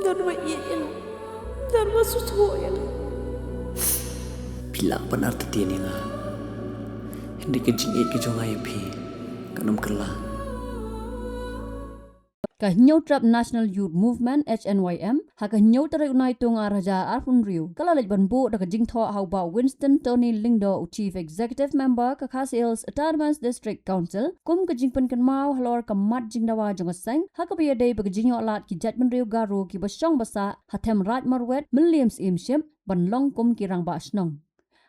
Darma iyan. Darma susuyan. Bila benar tetian nga. Hindi ka jingit ka jong ayapi. Kanam kerla. Kahnyaw Trap National Youth Movement HNYM hakahnyaw taray unay tunga raja arfun riu kalalaj banbo da kajing tho hauba Winston Tony Lingdo Chief Executive Member Kakas Hills Autonomous District Council kum kajing penkenmau halor kamat jingdawa jongasang hakabiya day bagajinyo alat ki judgment riu garo ki basyong basa hatem rat marwet Williams imship banlong kum kirang ba asnong.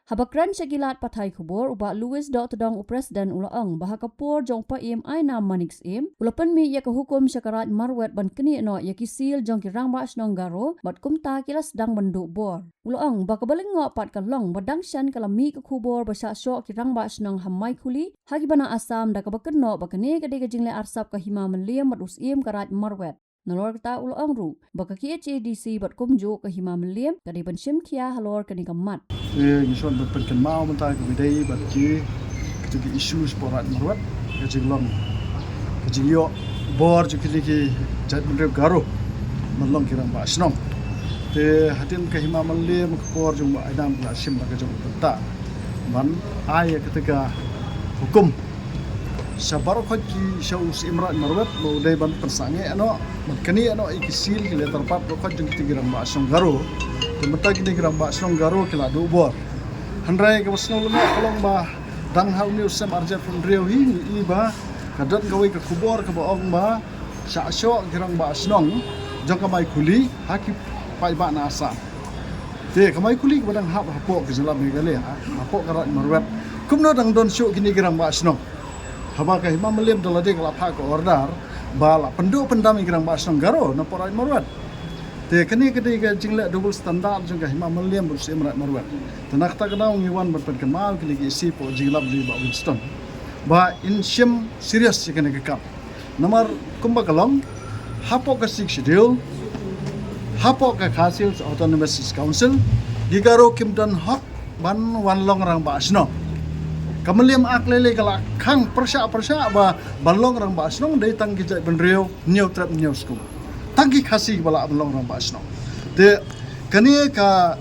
Habakran syagilat patai kubur uba Louis Dr. Presiden ulaang bahakapur jong pa im aina manix im ulapan mi ya hukum syakarat marwet ban keni no ya kisil jong kirang ba asnong garo bat kumta kilas dang banduk bor ulaang bakabaling ngo pat kalong badang syan kalami ka kubur basa syok kirang ba asnong hamai kuli hagibana asam da kabaken no bakane kade kajingle arsap ka hima meliam mat usim karat marwet Nalor kata ulang ru bakaki HADC bat kumjo ka hima meliam kade pensim kia halor kani kamat Gisuan berpengen mau mentah kebidai bagi ketika isu sporat meruat kejelong kejio bor juga lagi jad menrep garo melong kirang ba asnong te hatin ke hima malle mekor jung ba adam la sim ba jung penta man ay ketika hukum sabar khot ki shaus imran meruat lo dai ban persange ano makani ano ikisil ki letar pat khot jung kirang ba asnong garo Tempat kita kira mbak senong garo kila dubor. Handrai ke senong lemak kolong bah dang hau ni usam arjat pun riau hi bah kadat kawai ke kubor ke baong bah syok kira mbak senong jang kamai kuli haki pai ba nasa. Te kamai kuli ke badang hapok ke jelam megale hapok karat marwet. Kumno dang don syok kini kira mbak senong. Haba ke himam melim dalade ke lapha ke ordar bala penduk pendam kira mbak senong garo na porai marwet. Te kini ketika jingle double standard juga hima meliam berusia merat marwat. Tenak tak kenal ngiwan berpenken mal kini isi po jinglap di Bak Winston. Ba insim serius jika nekap. Nomor kumba kalong hapok ke six schedule hapok ke Hasil Autonomous Council gigaro kimdan hok ban wan long rang ba asno. Kameliam aklele kala kang persya ba balong rang ba asno dai tang kijai benrio new trap new school. Tangki kasih bala belong orang basno. De kani ka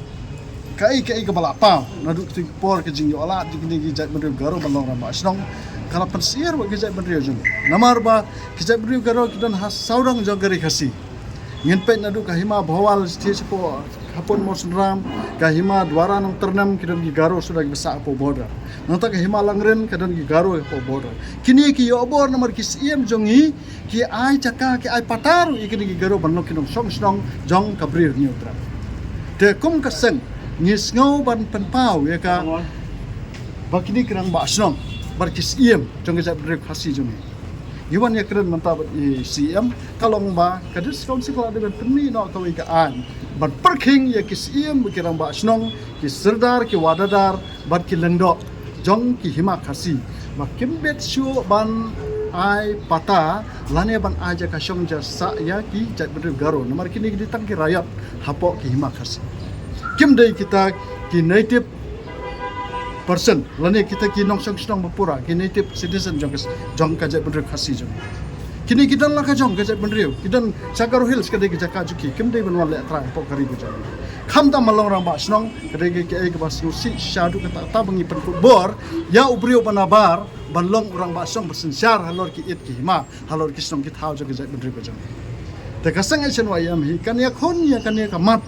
kai bala pau naduk ti por ke jing yola jing ni jat bendrio garo belong orang basno. Kala pensier wa kijat bendrio jung. Namar ba kijat bendrio garo kidan has saurang jogari kasih. Ngin pet naduk ka hima bawal sti sepo hapon mosram ka hima dwara nang ternam kidan gi garo sudah besar po border. Nanta ka hima langren kidan gi garo po border. Kini ki yo bor namar ki siem jongi ki ai caka ki ai pataru ikini gi garo banlo kinong song snong jong kabrir neutra. Te kum kaseng ngis ngau ban penpau ya ka bakini kirang ba snong bar ki siem jong ga brer khasi jongi. Iwan ya keren mantap CM kalong ba kadis council kalau ada penmi no kawai ka an ban parking ya ki CM kirang ba snong ki serdar ki wadadar ban ki lendo jong ki hima khasi ma kimbet shu ban ai pata lane ban aja ka shong jasa ya ki jat bener garo nomor kini di tangki rakyat hapok ki hima khasi kim dai kita ki native person lane kita ki nong song song bapura ki native citizen jong ka jat bener khasi jong kini kita lah ka jong ka jat bener kita Sagaro Hills kadai ki jaka juki kim dai ban wal tra hapok kari jong kham ta malong rang ba snong kadai ki ai ka bas si shadu ka ta bangi pen bor ya ubrio panabar balong orang basong bersensyar halor ki it ki hima halor ki snong ki thau jog jai bendri ko jang te kasang action wayam hi kan ya khon ya kan ya kamat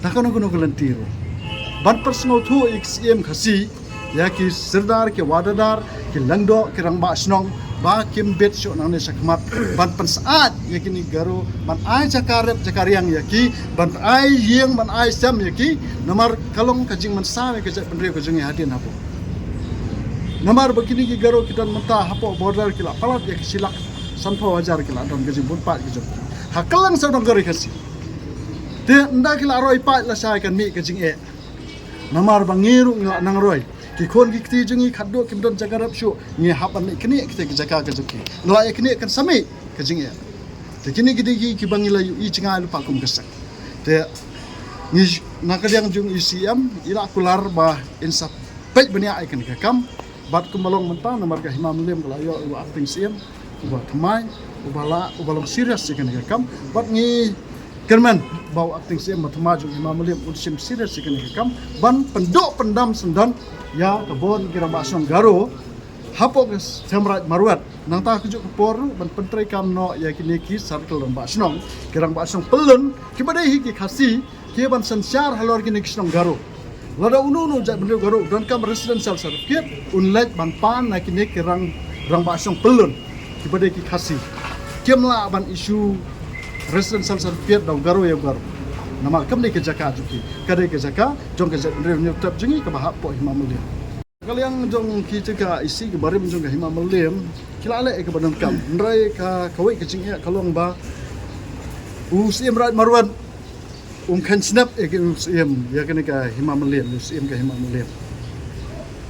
ta kono kono gelantiro ban personal thu xm khasi ya ki sirdar ki wadadar ki langdo ki rang ba snong ba kim bet sho nang ne sakmat ban pensaat ya kini garo ban ai jakarep jakariang ya ki ban ai yeng ban ai sam ya ki nomor kalong kajing man sa ke jai bendri ko jang hadin hapo Namar begini ki garo kita mentah hapo border kila palat ya kisilak sanpo wajar kila don gaji bunpat ki jom. Hakalang sa dong gari kasi. Te nda kila roy pat la sa kan mi gajing e. Namar bangiru ngla nang roy. Ki kon ki kti jungi khaddo kim don jagarap shu ni hapan ni kini kita ki jaka ka juki. Ngla e kini kan sami gajing e. Te kini gidi ki bangila yu i jinga lupa kum gasak. Te ni nakadiang jung ICM ila kular ba insap pet bania ai kan kam bat kumalong mentang nomor ka himam lem kalayo acting sim uba thamai ubala ubalong serious kan kam bat ngi Kerman bau acting sim matamaju Imam Liam udsim serius ikan kam ban pendok pendam sendan ya kebon kira basong garo hapok semrat marwat nang ta kujuk poru ban pentrai kam no ya kini ki circle basong kirang basong pelun kibadai hiki khasi ki ban sensyar halor kini kisnong garo lada unu jat bendeu garo dan kam residential certificate unlet ban pan na kini kirang rang basong pelun kibadai ki khasi kemla ban isu residential certificate dau garo ya garo nama kam ni ke jaka juki kadai ke jaka jong ke jat bendeu nyup tap jengi ke bahap po Imam Liam kalian jong kita ka isi ke barim jong ke Imam Liam kila ale ke badan kam ndrai ka kawai ke jingia kalong ba usim rat marwan kan snap ke usim ya kene ka Imam Liam usim ke Imam Liam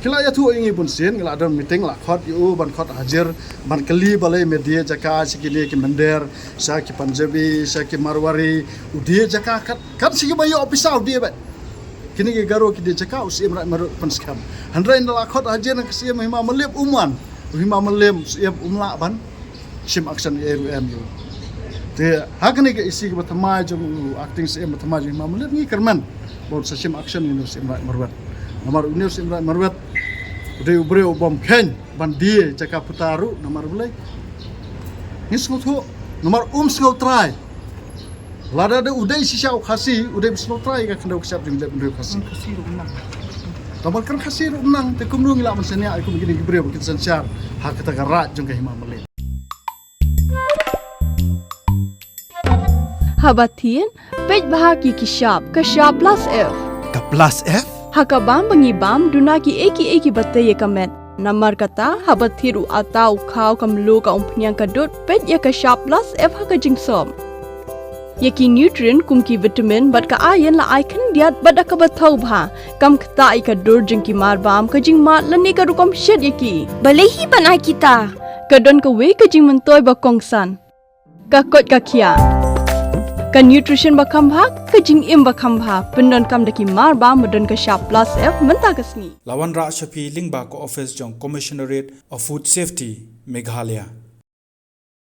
kila ya tu ingi pun sien kila ada meeting la khot yu ban khot hajar ban kali balai media jaka sikini ke mender sa ki Punjabi sa ki Marwari udie jaka kan sigi bayo ofisau dia bat kini ke garo ki dia jaka usim rat marut penskam handrai la khot hajar nak sim Imam Liam umman Imam Liam usim umla ban sim action ARM yu te hakni ke isi ke batamai jong acting sim batamai Imam Liam ni kerman baut sa sim action ni usim rat marwat namar unis sim rat marwat udah ubre bom ken bandi jaka putaru namar bulai ni snotu namar snow try lada de udah sisa khasi udah snow try ka kandau ksap jeng jeng khasi tamar kan khasi menang te kumrung la mansanya aku begini ubre bikin sensar hak kata garat jeng ka Imam Liam Habatin pej bahagi kishab kashab plus F Ka plus F? Hakabam bangibam dunaki eki bataye kamet namar kata habathiru atau khau kamlu ka umpnyang kadut pet ya ka sharp plus F haka jingsom yaki nutrient kumki vitamin bat ka iron la icon diat bat ka bathau bha kam khta ai ka dur jingki marbam ka jing mat lani ka rukom shed yaki balehi banai kita kadon ka we ka jing mentoy ba kongsan ka kot ka khia ka nutrition bakam bhag ka jing im bakam bha pendon kam daki mar ba modon ka sharp plus F menta kasni Lawan Ra Shafi Lingba ko office jong Commissionerate of Food Safety Meghalaya